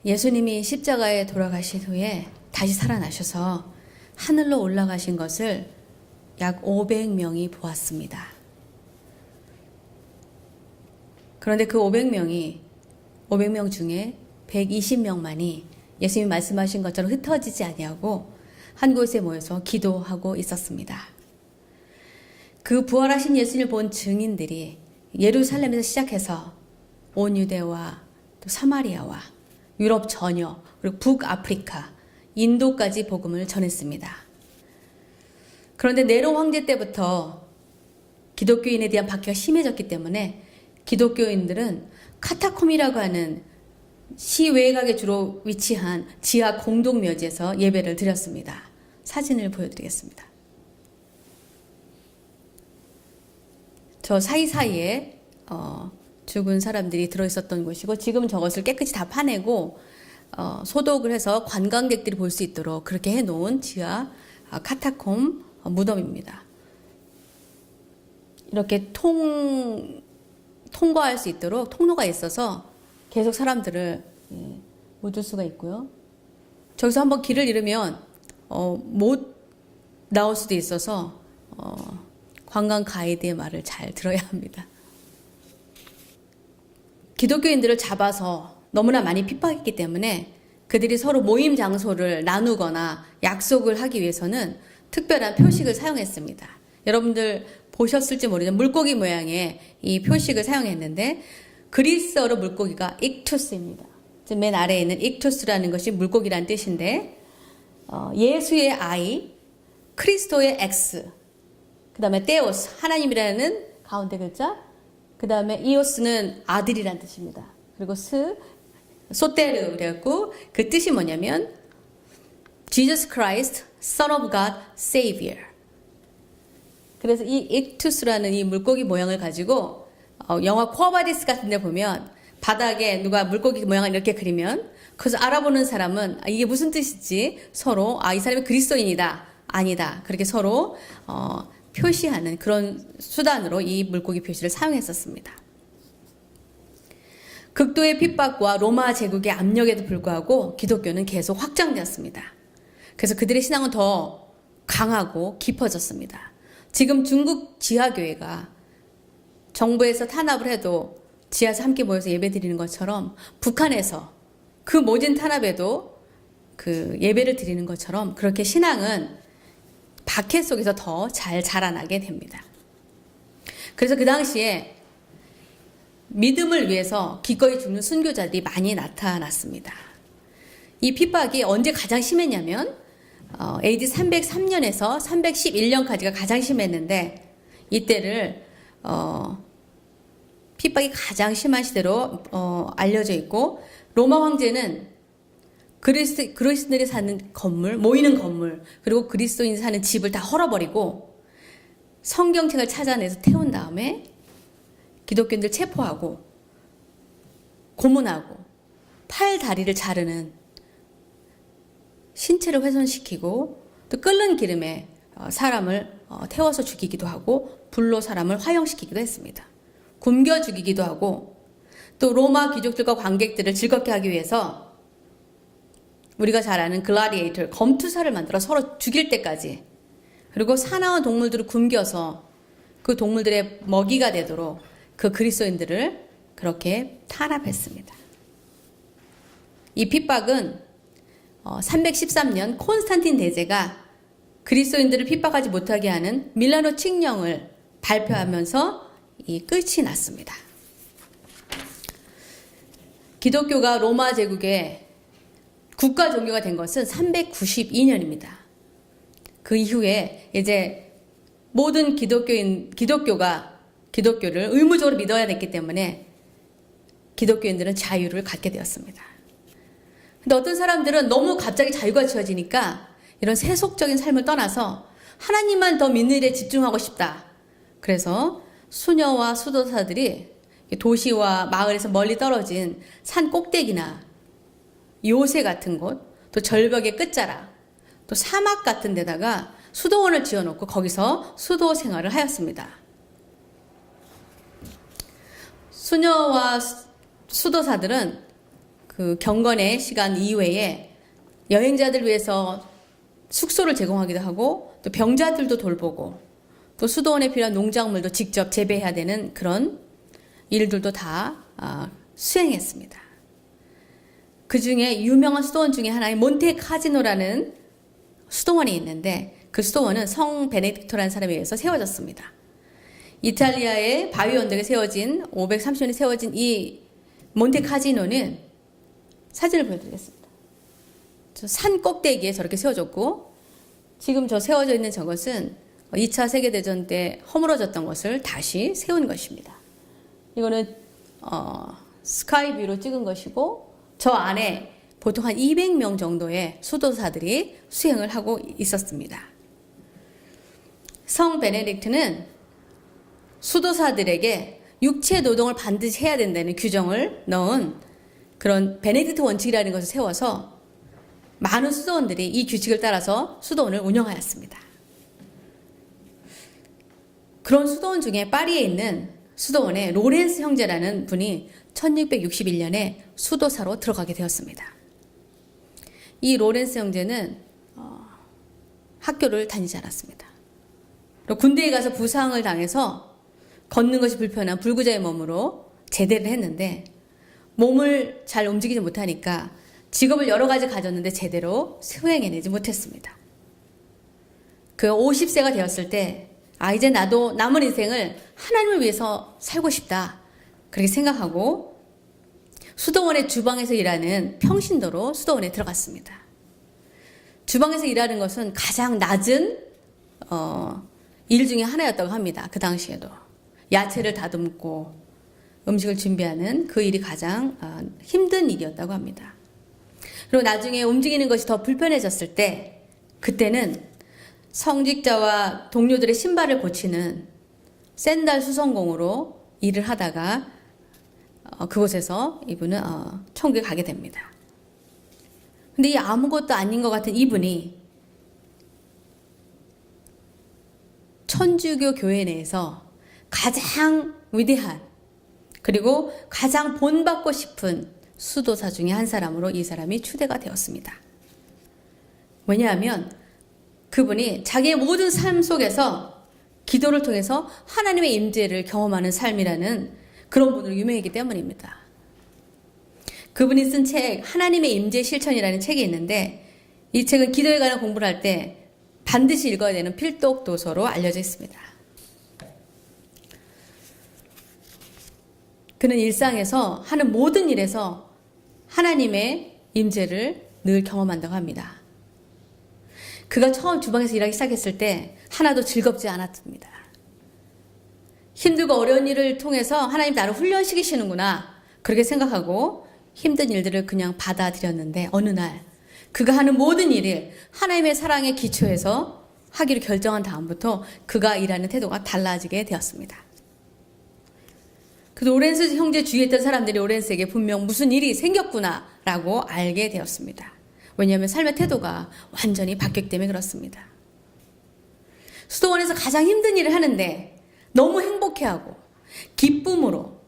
예수님이 십자가에 돌아가신 후에 다시 살아나셔서 하늘로 올라가신 것을 약 500명이 보았습니다. 그런데 그 500명 중에 120명만이 예수님이 말씀하신 것처럼 흩어지지 아니하고 한 곳에 모여서 기도하고 있었습니다. 그 부활하신 예수님을 본 증인들이 예루살렘에서 시작해서 온 유대와 또 사마리아와 유럽 전역 그리고 북아프리카, 인도까지 복음을 전했습니다. 그런데 네로 황제 때부터 기독교인에 대한 박해가 심해졌기 때문에 기독교인들은 카타콤이라고 하는 시외곽에 주로 위치한 지하 공동묘지에서 예배를 드렸습니다. 사진을 보여드리겠습니다. 저 사이사이에 죽은 사람들이 들어있었던 곳이고 지금 저것을 깨끗이 다 파내고 소독을 해서 관광객들이 볼 수 있도록 그렇게 해놓은 지하 카타콤 무덤입니다. 이렇게 통과할 수 있도록 통로가 있어서 계속 사람들을 묻을 수가 있고요. 저기서 한번 길을 잃으면 못 나올 수도 있어서 관광 가이드의 말을 잘 들어야 합니다. 기독교인들을 잡아서 너무나 많이 핍박했기 때문에 그들이 서로 모임 장소를 나누거나 약속을 하기 위해서는 특별한 표식을 사용했습니다. 여러분들 보셨을지 모르지만 물고기 모양의 이 표식을 사용했는데 그리스어로 물고기가 익투스입니다. 맨 아래에 있는 익투스라는 것이 물고기란 뜻인데 예수의 I, 크리스토의 X, 그 다음에 테오스, 하나님이라는 가운데 글자, 그 다음에 이오스는 아들이란 뜻입니다. 그리고 소테르 그래갖고 그 뜻이 뭐냐면 Jesus Christ, Son of God, Savior. 그래서 이 익투스라는 이 물고기 모양을 가지고 영화 코어바디스 같은 데 보면 바닥에 누가 물고기 모양을 이렇게 그리면 그래서 알아보는 사람은 이게 무슨 뜻이지 서로 이 사람이 그리스도인이다 아니다 그렇게 서로 표시하는 그런 수단으로 이 물고기 표시를 사용했었습니다. 극도의 핍박과 로마 제국의 압력에도 불구하고 기독교는 계속 확장되었습니다. 그래서 그들의 신앙은 더 강하고 깊어졌습니다. 지금 중국 지하교회가 정부에서 탄압을 해도 지하에서 함께 모여서 예배 드리는 것처럼 북한에서 그 모진 탄압에도 그 예배를 드리는 것처럼 그렇게 신앙은 박해 속에서 더 잘 자라나게 됩니다. 그래서 그 당시에 믿음을 위해서 기꺼이 죽는 순교자들이 많이 나타났습니다. 이 핍박이 언제 가장 심했냐면 AD 303년에서 311년까지가 가장 심했는데 이때를 핍박이 가장 심한 시대로 알려져 있고 로마 황제는 그리스도인들이 사는 건물, 모이는 건물, 그리고 그리스도인이 사는 집을 다 헐어버리고 성경책을 찾아내서 태운 다음에 기독교인들 체포하고 고문하고 팔 다리를 자르는 신체를 훼손시키고 또 끓는 기름에 사람을 태워서 죽이기도 하고 불로 사람을 화형시키기도 했습니다. 굶겨 죽이기도 하고 또 로마 귀족들과 관객들을 즐겁게 하기 위해서 우리가 잘 아는 글라디에이터, 검투사를 만들어 서로 죽일 때까지 그리고 사나운 동물들을 굶겨서 그 동물들의 먹이가 되도록 그 그리스도인들을 그렇게 탄압했습니다. 이 핍박은 313년 콘스탄틴 대제가 그리스도인들을 핍박하지 못하게 하는 밀라노 칙령을 발표하면서 이 끝이 났습니다. 기독교가 로마 제국의 국가 종교가 된 것은 392년입니다. 그 이후에 이제 모든 기독교가 기독교를 의무적으로 믿어야 됐기 때문에 기독교인들은 자유를 갖게 되었습니다. 근데 어떤 사람들은 너무 갑자기 자유가 주어지니까 이런 세속적인 삶을 떠나서 하나님만 더 믿는 일에 집중하고 싶다. 그래서 수녀와 수도사들이 도시와 마을에서 멀리 떨어진 산 꼭대기나 요새 같은 곳, 또 절벽의 끝자락, 또 사막 같은 데다가 수도원을 지어놓고 거기서 수도 생활을 하였습니다. 수녀와 수도사들은 그 경건의 시간 이외에 여행자들 위해서 숙소를 제공하기도 하고 또 병자들도 돌보고 또 수도원에 필요한 농작물도 직접 재배해야 되는 그런 일들도 다 수행했습니다. 그 중에 유명한 수도원 중에 하나인 몬테 카지노라는 수도원이 있는데 그 수도원은 성 베네딕토라는 사람에 의해서 세워졌습니다. 이탈리아의 바위 언덕에 세워진 530년에 세워진 이 몬테 카지노는 사진을 보여드리겠습니다. 저 산 꼭대기에 저렇게 세워졌고 지금 저 세워져 있는 저것은 2차 세계대전 때 허물어졌던 것을 다시 세운 것입니다. 이거는 스카이뷰로 찍은 것이고 저 안에 보통 한 200명 정도의 수도사들이 수행을 하고 있었습니다. 성 베네딕트는 수도사들에게 육체 노동을 반드시 해야 된다는 규정을 넣은 그런 베네딕트 원칙이라는 것을 세워서 많은 수도원들이 이 규칙을 따라서 수도원을 운영하였습니다. 그런 수도원 중에 파리에 있는 수도원에 로렌스 형제라는 분이 1661년에 수도사로 들어가게 되었습니다. 이 로렌스 형제는 학교를 다니지 않았습니다. 군대에 가서 부상을 당해서 걷는 것이 불편한 불구자의 몸으로 제대를 했는데 몸을 잘 움직이지 못하니까 직업을 여러 가지 가졌는데 제대로 수행해내지 못했습니다. 그 50세가 되었을 때 이제 나도 남은 인생을 하나님을 위해서 살고 싶다 그렇게 생각하고 수도원의 주방에서 일하는 평신도로 수도원에 들어갔습니다. 주방에서 일하는 것은 가장 낮은 일 중에 하나였다고 합니다. 그 당시에도 야채를 다듬고 음식을 준비하는 그 일이 가장 힘든 일이었다고 합니다. 그리고 나중에 움직이는 것이 더 불편해졌을 때 그때는 성직자와 동료들의 신발을 고치는 샌들 수선공으로 일을 하다가 그곳에서 이분은 천국에 가게 됩니다. 근데 이 아무것도 아닌 것 같은 이분이 천주교 교회 내에서 가장 위대한 그리고 가장 본받고 싶은 수도사 중에 한 사람으로 이 사람이 추대가 되었습니다. 왜냐하면 그분이 자기의 모든 삶 속에서 기도를 통해서 하나님의 임재를 경험하는 삶이라는 그런 분으로 유명했기 때문입니다. 그분이 쓴 책 하나님의 임재 실천이라는 책이 있는데 이 책은 기도에 관한 공부를 할 때 반드시 읽어야 되는 필독 도서로 알려져 있습니다. 그는 일상에서 하는 모든 일에서 하나님의 임재를 늘 경험한다고 합니다. 그가 처음 주방에서 일하기 시작했을 때 하나도 즐겁지 않았습니다. 힘들고 어려운 일을 통해서 하나님 나를 훈련시키시는구나 그렇게 생각하고 힘든 일들을 그냥 받아들였는데 어느 날 그가 하는 모든 일을 하나님의 사랑에 기초해서 하기로 결정한 다음부터 그가 일하는 태도가 달라지게 되었습니다. 그 로렌스 형제 주위에 있던 사람들이 로렌스에게 분명 무슨 일이 생겼구나 라고 알게 되었습니다. 왜냐하면 삶의 태도가 완전히 바뀌었기 때문에 그렇습니다. 수도원에서 가장 힘든 일을 하는데 너무 행복해하고 기쁨으로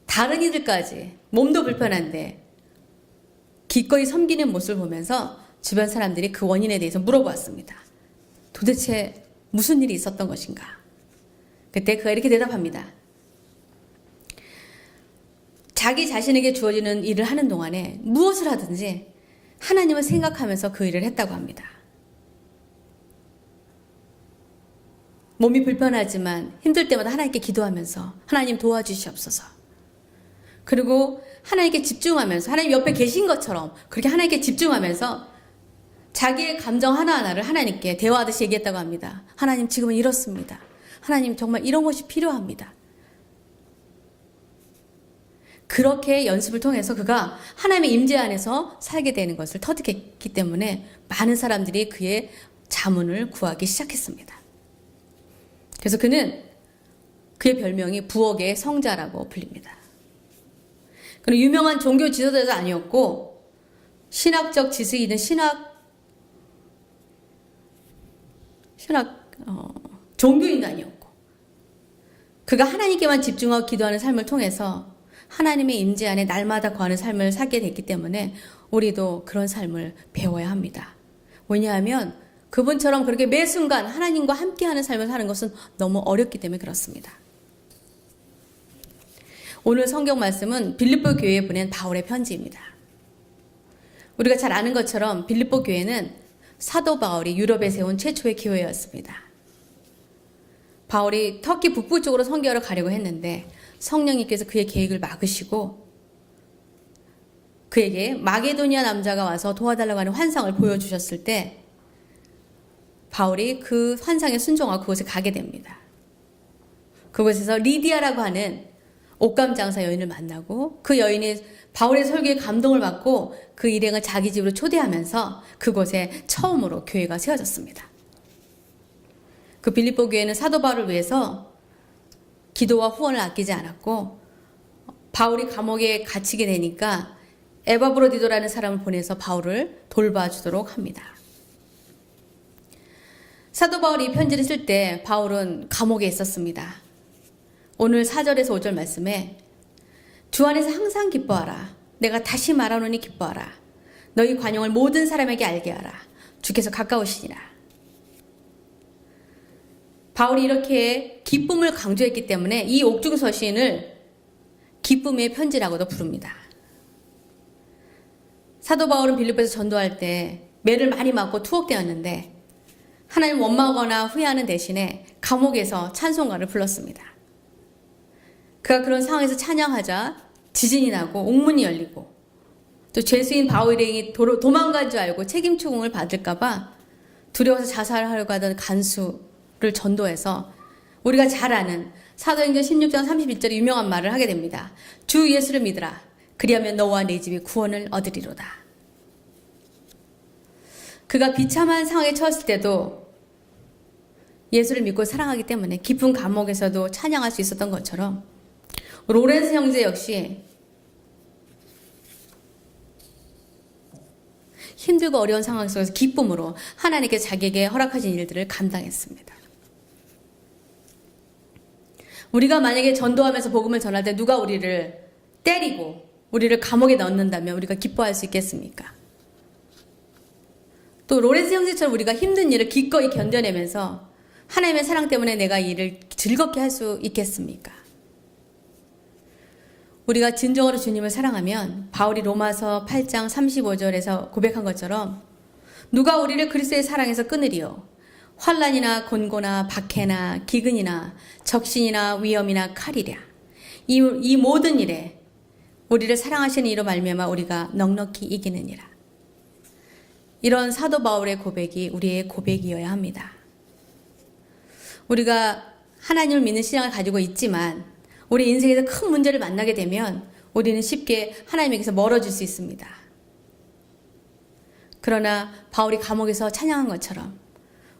다른 이들까지 몸도 불편한데 기꺼이 섬기는 모습을 보면서 주변 사람들이 그 원인에 대해서 물어보았습니다. 도대체 무슨 일이 있었던 것인가? 그때 그가 이렇게 대답합니다. 자기 자신에게 주어지는 일을 하는 동안에 무엇을 하든지 하나님을 생각하면서 그 일을 했다고 합니다. 몸이 불편하지만 힘들 때마다 하나님께 기도하면서 하나님 도와주시옵소서. 그리고 하나님께 집중하면서 하나님 옆에 계신 것처럼 그렇게 하나님께 집중하면서 자기의 감정 하나하나를 하나님께 대화하듯이 얘기했다고 합니다. 하나님 지금은 이렇습니다. 하나님 정말 이런 것이 필요합니다. 그렇게 연습을 통해서 그가 하나님의 임재 안에서 살게 되는 것을 터득했기 때문에 많은 사람들이 그의 자문을 구하기 시작했습니다. 그래서 그는 그의 별명이 부엌의 성자라고 불립니다. 그는 유명한 종교 지도자도 아니었고 신학적 지식이 있는 종교인도 아니었고 그가 하나님께만 집중하고 기도하는 삶을 통해서 하나님의 임재 안에 날마다 거하는 삶을 살게 됐기 때문에 우리도 그런 삶을 배워야 합니다. 왜냐하면 그분처럼 그렇게 매 순간 하나님과 함께하는 삶을 사는 것은 너무 어렵기 때문에 그렇습니다. 오늘 성경 말씀은 빌립보 교회에 보낸 바울의 편지입니다. 우리가 잘 아는 것처럼 빌립보 교회는 사도 바울이 유럽에 세운 최초의 교회였습니다. 바울이 터키 북부 쪽으로 선교하러 가려고 했는데 성령님께서 그의 계획을 막으시고 그에게 마게도니아 남자가 와서 도와달라고 하는 환상을 보여주셨을 때 바울이 그 환상에 순종하고 그곳에 가게 됩니다. 그곳에서 리디아라고 하는 옷감 장사 여인을 만나고 그 여인이 바울의 설교에 감동을 받고 그 일행을 자기 집으로 초대하면서 그곳에 처음으로 교회가 세워졌습니다. 그 빌립보 교회는 사도 바울을 위해서 기도와 후원을 아끼지 않았고 바울이 감옥에 갇히게 되니까 에바브로디도라는 사람을 보내서 바울을 돌봐주도록 합니다. 사도 바울이 이 편지를 쓸 때 바울은 감옥에 있었습니다. 오늘 4절에서 5절 말씀에 주 안에서 항상 기뻐하라. 내가 다시 말하노니 기뻐하라. 너희 관용을 모든 사람에게 알게 하라. 주께서 가까우시니라. 바울이 이렇게 기쁨을 강조했기 때문에 이 옥중서신을 기쁨의 편지라고도 부릅니다. 사도 바울은 빌립보에서 전도할 때 매를 많이 맞고 투옥되었는데 하나님 원망하거나 후회하는 대신에 감옥에서 찬송가를 불렀습니다. 그가 그런 상황에서 찬양하자 지진이 나고 옥문이 열리고 또 죄수인 바울이 도망간 줄 알고 책임 추궁을 받을까봐 두려워서 자살하려고 하던 간수를 전도해서 우리가 잘 아는 사도행전 16장 31절에 유명한 말을 하게 됩니다. 주 예수를 믿으라. 그리하면 너와 네 집이 구원을 얻으리로다. 그가 비참한 상황에 처했을 때도 예수를 믿고 사랑하기 때문에 깊은 감옥에서도 찬양할 수 있었던 것처럼 로렌스 형제 역시 힘들고 어려운 상황 속에서 기쁨으로 하나님께 자기에게 허락하신 일들을 감당했습니다. 우리가 만약에 전도하면서 복음을 전할 때 누가 우리를 때리고 우리를 감옥에 넣는다면 우리가 기뻐할 수 있겠습니까? 또 로렌스 형제처럼 우리가 힘든 일을 기꺼이 견뎌내면서 하나님의 사랑 때문에 내가 이 일을 즐겁게 할 수 있겠습니까? 우리가 진정으로 주님을 사랑하면 바울이 로마서 8장 35절에서 고백한 것처럼 누가 우리를 그리스도의 사랑에서 끊으리요? 환난이나 곤고나 박해나 기근이나 적신이나 위험이나 칼이랴. 이 모든 일에 우리를 사랑하시는 이로 말미암아 우리가 넉넉히 이기느니라. 이런 사도 바울의 고백이 우리의 고백이어야 합니다. 우리가 하나님을 믿는 신앙을 가지고 있지만 우리 인생에서 큰 문제를 만나게 되면 우리는 쉽게 하나님에게서 멀어질 수 있습니다. 그러나 바울이 감옥에서 찬양한 것처럼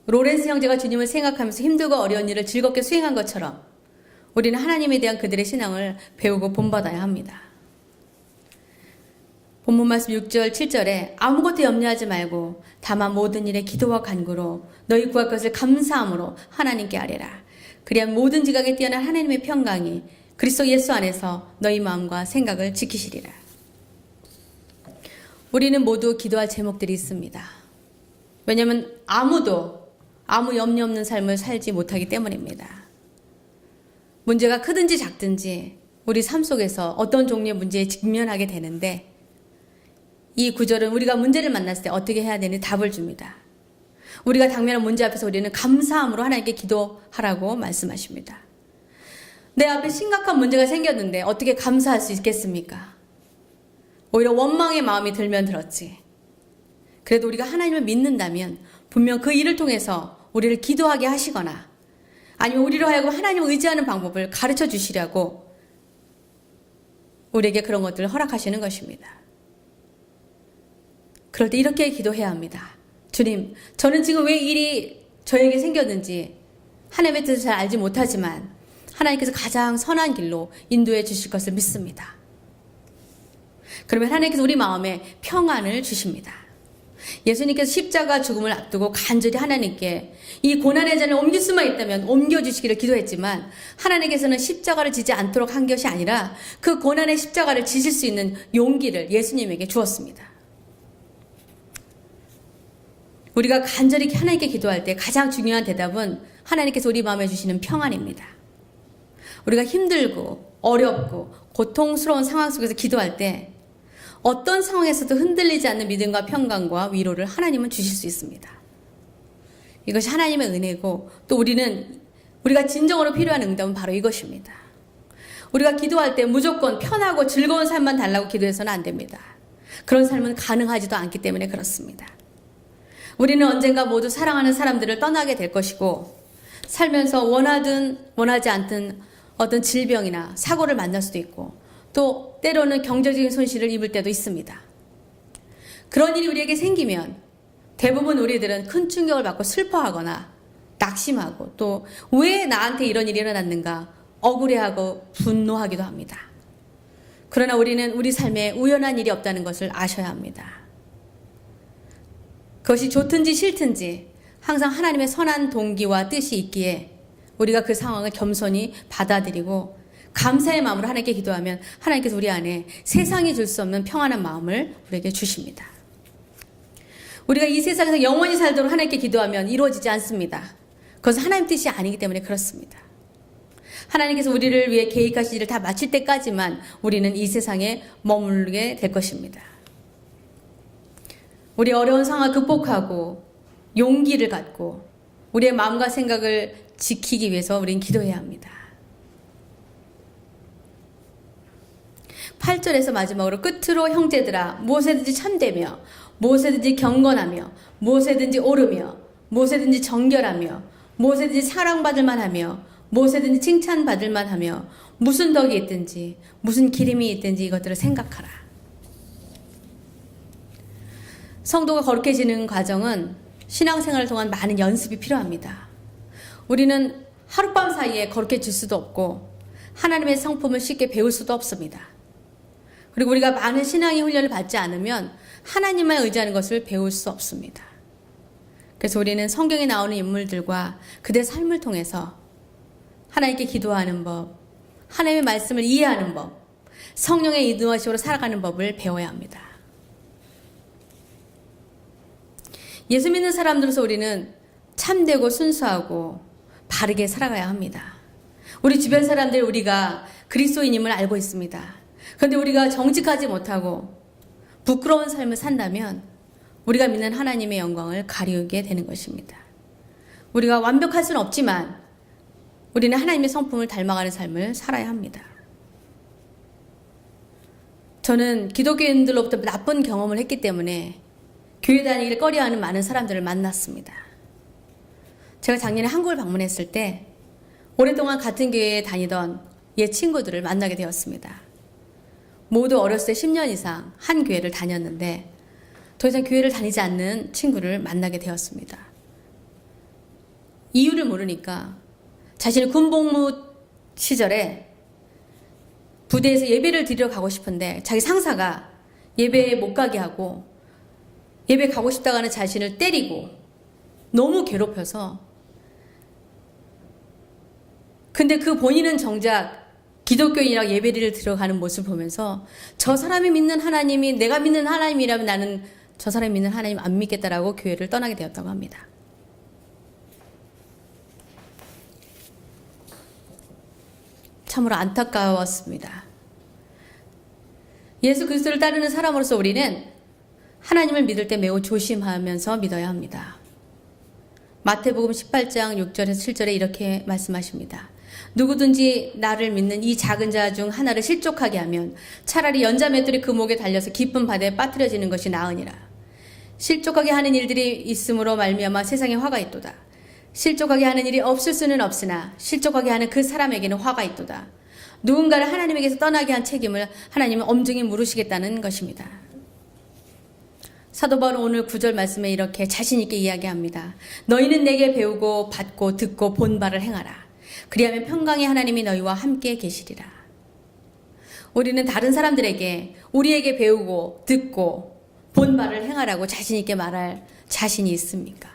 로렌스 형제가 주님을 생각하면서 힘들고 어려운 일을 즐겁게 수행한 것처럼 우리는 하나님에 대한 그들의 신앙을 배우고 본받아야 합니다. 본문 말씀 6절 7절에 아무것도 염려하지 말고 다만 모든 일에 기도와 간구로 너희 구할 것을 감사함으로 하나님께 아뢰라. 그리하면 모든 지각에 뛰어난 하나님의 평강이 그리스도 예수 안에서 너희 마음과 생각을 지키시리라. 우리는 모두 기도할 제목들이 있습니다. 왜냐하면 아무도 아무 염려 없는 삶을 살지 못하기 때문입니다. 문제가 크든지 작든지 우리 삶 속에서 어떤 종류의 문제에 직면하게 되는데 이 구절은 우리가 문제를 만났을 때 어떻게 해야 되는지 답을 줍니다. 우리가 당면한 문제 앞에서 우리는 감사함으로 하나님께 기도하라고 말씀하십니다. 내 앞에 심각한 문제가 생겼는데 어떻게 감사할 수 있겠습니까? 오히려 원망의 마음이 들면 들었지. 그래도 우리가 하나님을 믿는다면 분명 그 일을 통해서 우리를 기도하게 하시거나 아니면 우리로 하여금 하나님을 의지하는 방법을 가르쳐 주시려고 우리에게 그런 것들을 허락하시는 것입니다. 그럴 때 이렇게 기도해야 합니다. 주님, 저는 지금 왜 일이 저에게 생겼는지 하나님의 뜻을 잘 알지 못하지만 하나님께서 가장 선한 길로 인도해 주실 것을 믿습니다. 그러면 하나님께서 우리 마음에 평안을 주십니다. 예수님께서 십자가 죽음을 앞두고 간절히 하나님께 이 고난의 잔을 옮길 수만 있다면 옮겨주시기를 기도했지만 하나님께서는 십자가를 지지 않도록 한 것이 아니라 그 고난의 십자가를 지실 수 있는 용기를 예수님에게 주었습니다. 우리가 간절히 하나님께 기도할 때 가장 중요한 대답은 하나님께서 우리 마음에 주시는 평안입니다. 우리가 힘들고 어렵고 고통스러운 상황 속에서 기도할 때 어떤 상황에서도 흔들리지 않는 믿음과 평강과 위로를 하나님은 주실 수 있습니다. 이것이 하나님의 은혜고 또 우리가 진정으로 필요한 응답은 바로 이것입니다. 우리가 기도할 때 무조건 편하고 즐거운 삶만 달라고 기도해서는 안 됩니다. 그런 삶은 가능하지도 않기 때문에 그렇습니다. 우리는 언젠가 모두 사랑하는 사람들을 떠나게 될 것이고 살면서 원하든 원하지 않든 어떤 질병이나 사고를 만날 수도 있고 또 때로는 경제적인 손실을 입을 때도 있습니다. 그런 일이 우리에게 생기면 대부분 우리들은 큰 충격을 받고 슬퍼하거나 낙심하고 또 왜 나한테 이런 일이 일어났는가 억울해하고 분노하기도 합니다. 그러나 우리는 우리 삶에 우연한 일이 없다는 것을 아셔야 합니다. 그것이 좋든지 싫든지 항상 하나님의 선한 동기와 뜻이 있기에 우리가 그 상황을 겸손히 받아들이고 감사의 마음으로 하나님께 기도하면 하나님께서 우리 안에 세상이 줄 수 없는 평안한 마음을 우리에게 주십니다. 우리가 이 세상에서 영원히 살도록 하나님께 기도하면 이루어지지 않습니다. 그것은 하나님 뜻이 아니기 때문에 그렇습니다. 하나님께서 우리를 위해 계획하신 일을 다 마칠 때까지만 우리는 이 세상에 머물게 될 것입니다. 우리 어려운 상황을 극복하고 용기를 갖고 우리의 마음과 생각을 지키기 위해서 우리는 기도해야 합니다. 8절에서 마지막으로 끝으로 형제들아 무엇에든지 참되며 무엇에든지 경건하며 무엇에든지 옳으며 무엇에든지 정결하며 무엇에든지 사랑받을 만하며 무엇에든지 칭찬받을 만하며 무슨 덕이 있든지 무슨 기림이 있든지 이것들을 생각하라. 성도가 거룩해지는 과정은 신앙생활을 통한 많은 연습이 필요합니다. 우리는 하룻밤 사이에 거룩해질 수도 없고 하나님의 성품을 쉽게 배울 수도 없습니다. 그리고 우리가 많은 신앙의 훈련을 받지 않으면 하나님만 의지하는 것을 배울 수 없습니다. 그래서 우리는 성경에 나오는 인물들과 그들의 삶을 통해서 하나님께 기도하는 법, 하나님의 말씀을 이해하는 법, 성령의 인도하심으로 살아가는 법을 배워야 합니다. 예수 믿는 사람들로서 우리는 참되고 순수하고 바르게 살아가야 합니다. 우리 주변 사람들 우리가 그리스도인임을 알고 있습니다. 그런데 우리가 정직하지 못하고 부끄러운 삶을 산다면 우리가 믿는 하나님의 영광을 가리우게 되는 것입니다. 우리가 완벽할 수는 없지만 우리는 하나님의 성품을 닮아가는 삶을 살아야 합니다. 저는 기독교인들로부터 나쁜 경험을 했기 때문에 교회 다니기를 꺼려하는 많은 사람들을 만났습니다. 제가 작년에 한국을 방문했을 때 오랫동안 같은 교회에 다니던 옛 친구들을 만나게 되었습니다. 모두 어렸을 때 10년 이상 한 교회를 다녔는데 더 이상 교회를 다니지 않는 친구를 만나게 되었습니다. 이유를 모르니까 자신의 군복무 시절에 부대에서 예배를 드리러 가고 싶은데 자기 상사가 예배에 못 가게 하고 예배 가고 싶다고 하는 자신을 때리고 너무 괴롭혀서 근데 그 본인은 정작 기독교인이라고 예배를 들어가는 모습을 보면서 저 사람이 믿는 하나님이 내가 믿는 하나님이라면 나는 저 사람이 믿는 하나님 안 믿겠다라고 교회를 떠나게 되었다고 합니다. 참으로 안타까웠습니다. 예수 그리스도를 따르는 사람으로서 우리는 하나님을 믿을 때 매우 조심하면서 믿어야 합니다. 마태복음 18장 6절에서 7절에 이렇게 말씀하십니다. 누구든지 나를 믿는 이 작은 자 중 하나를 실족하게 하면 차라리 연자맷돌이 그 목에 달려서 깊은 바다에 빠뜨려지는 것이 나으니라. 실족하게 하는 일들이 있으므로 말미암아 세상에 화가 있도다. 실족하게 하는 일이 없을 수는 없으나 실족하게 하는 그 사람에게는 화가 있도다. 누군가를 하나님에게서 떠나게 한 책임을 하나님은 엄중히 물으시겠다는 것입니다. 사도 바울은 오늘 9절 말씀에 이렇게 자신 있게 이야기합니다. 너희는 내게 배우고 받고 듣고 본 바를 행하라. 그리하면 평강의 하나님이 너희와 함께 계시리라. 우리는 다른 사람들에게 우리에게 배우고 듣고 본 바를 행하라고 자신 있게 말할 자신이 있습니까?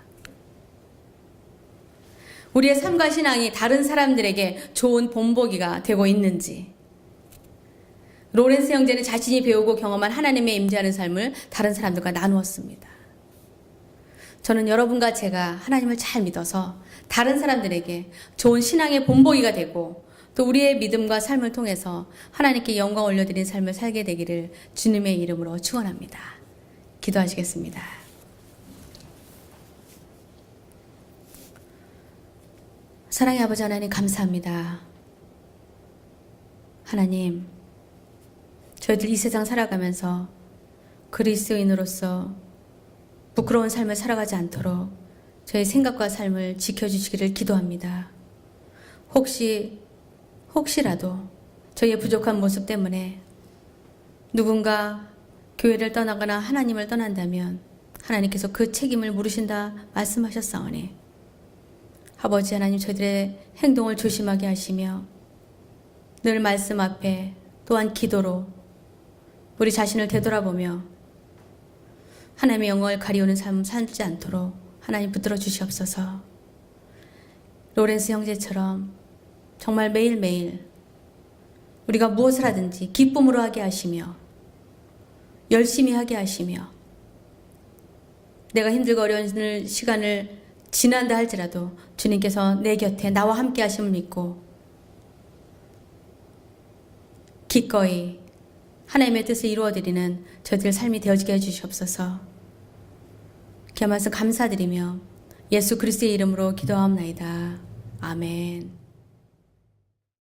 우리의 삶과 신앙이 다른 사람들에게 좋은 본보기가 되고 있는지, 로렌스 형제는 자신이 배우고 경험한 하나님의 임재하는 삶을 다른 사람들과 나누었습니다. 저는 여러분과 제가 하나님을 잘 믿어서 다른 사람들에게 좋은 신앙의 본보기가 되고 또 우리의 믿음과 삶을 통해서 하나님께 영광 올려드리는 삶을 살게 되기를 주님의 이름으로 축원합니다. 기도하시겠습니다. 사랑의 아버지 하나님 감사합니다. 하나님, 저희들 이 세상 살아가면서 그리스도인으로서 부끄러운 삶을 살아가지 않도록 저희 생각과 삶을 지켜주시기를 기도합니다. 혹시라도 저희의 부족한 모습 때문에 누군가 교회를 떠나거나 하나님을 떠난다면 하나님께서 그 책임을 물으신다 말씀하셨사오니 아버지 하나님, 저희들의 행동을 조심하게 하시며 늘 말씀 앞에 또한 기도로 우리 자신을 되돌아보며 하나님의 영광을 가리우는 삶 살지 않도록 하나님 붙들어 주시옵소서. 로렌스 형제처럼 정말 매일매일 우리가 무엇을 하든지 기쁨으로 하게 하시며 열심히 하게 하시며 내가 힘들고 어려운 시간을 지난다 할지라도 주님께서 내 곁에 나와 함께 하심을 믿고 기꺼이 하나님의 뜻을 이루어드리는 저희들 삶이 되어지게 해주시옵소서. 귀한 말씀 감사드리며 예수 그리스도의 이름으로 기도하옵나이다. 아멘.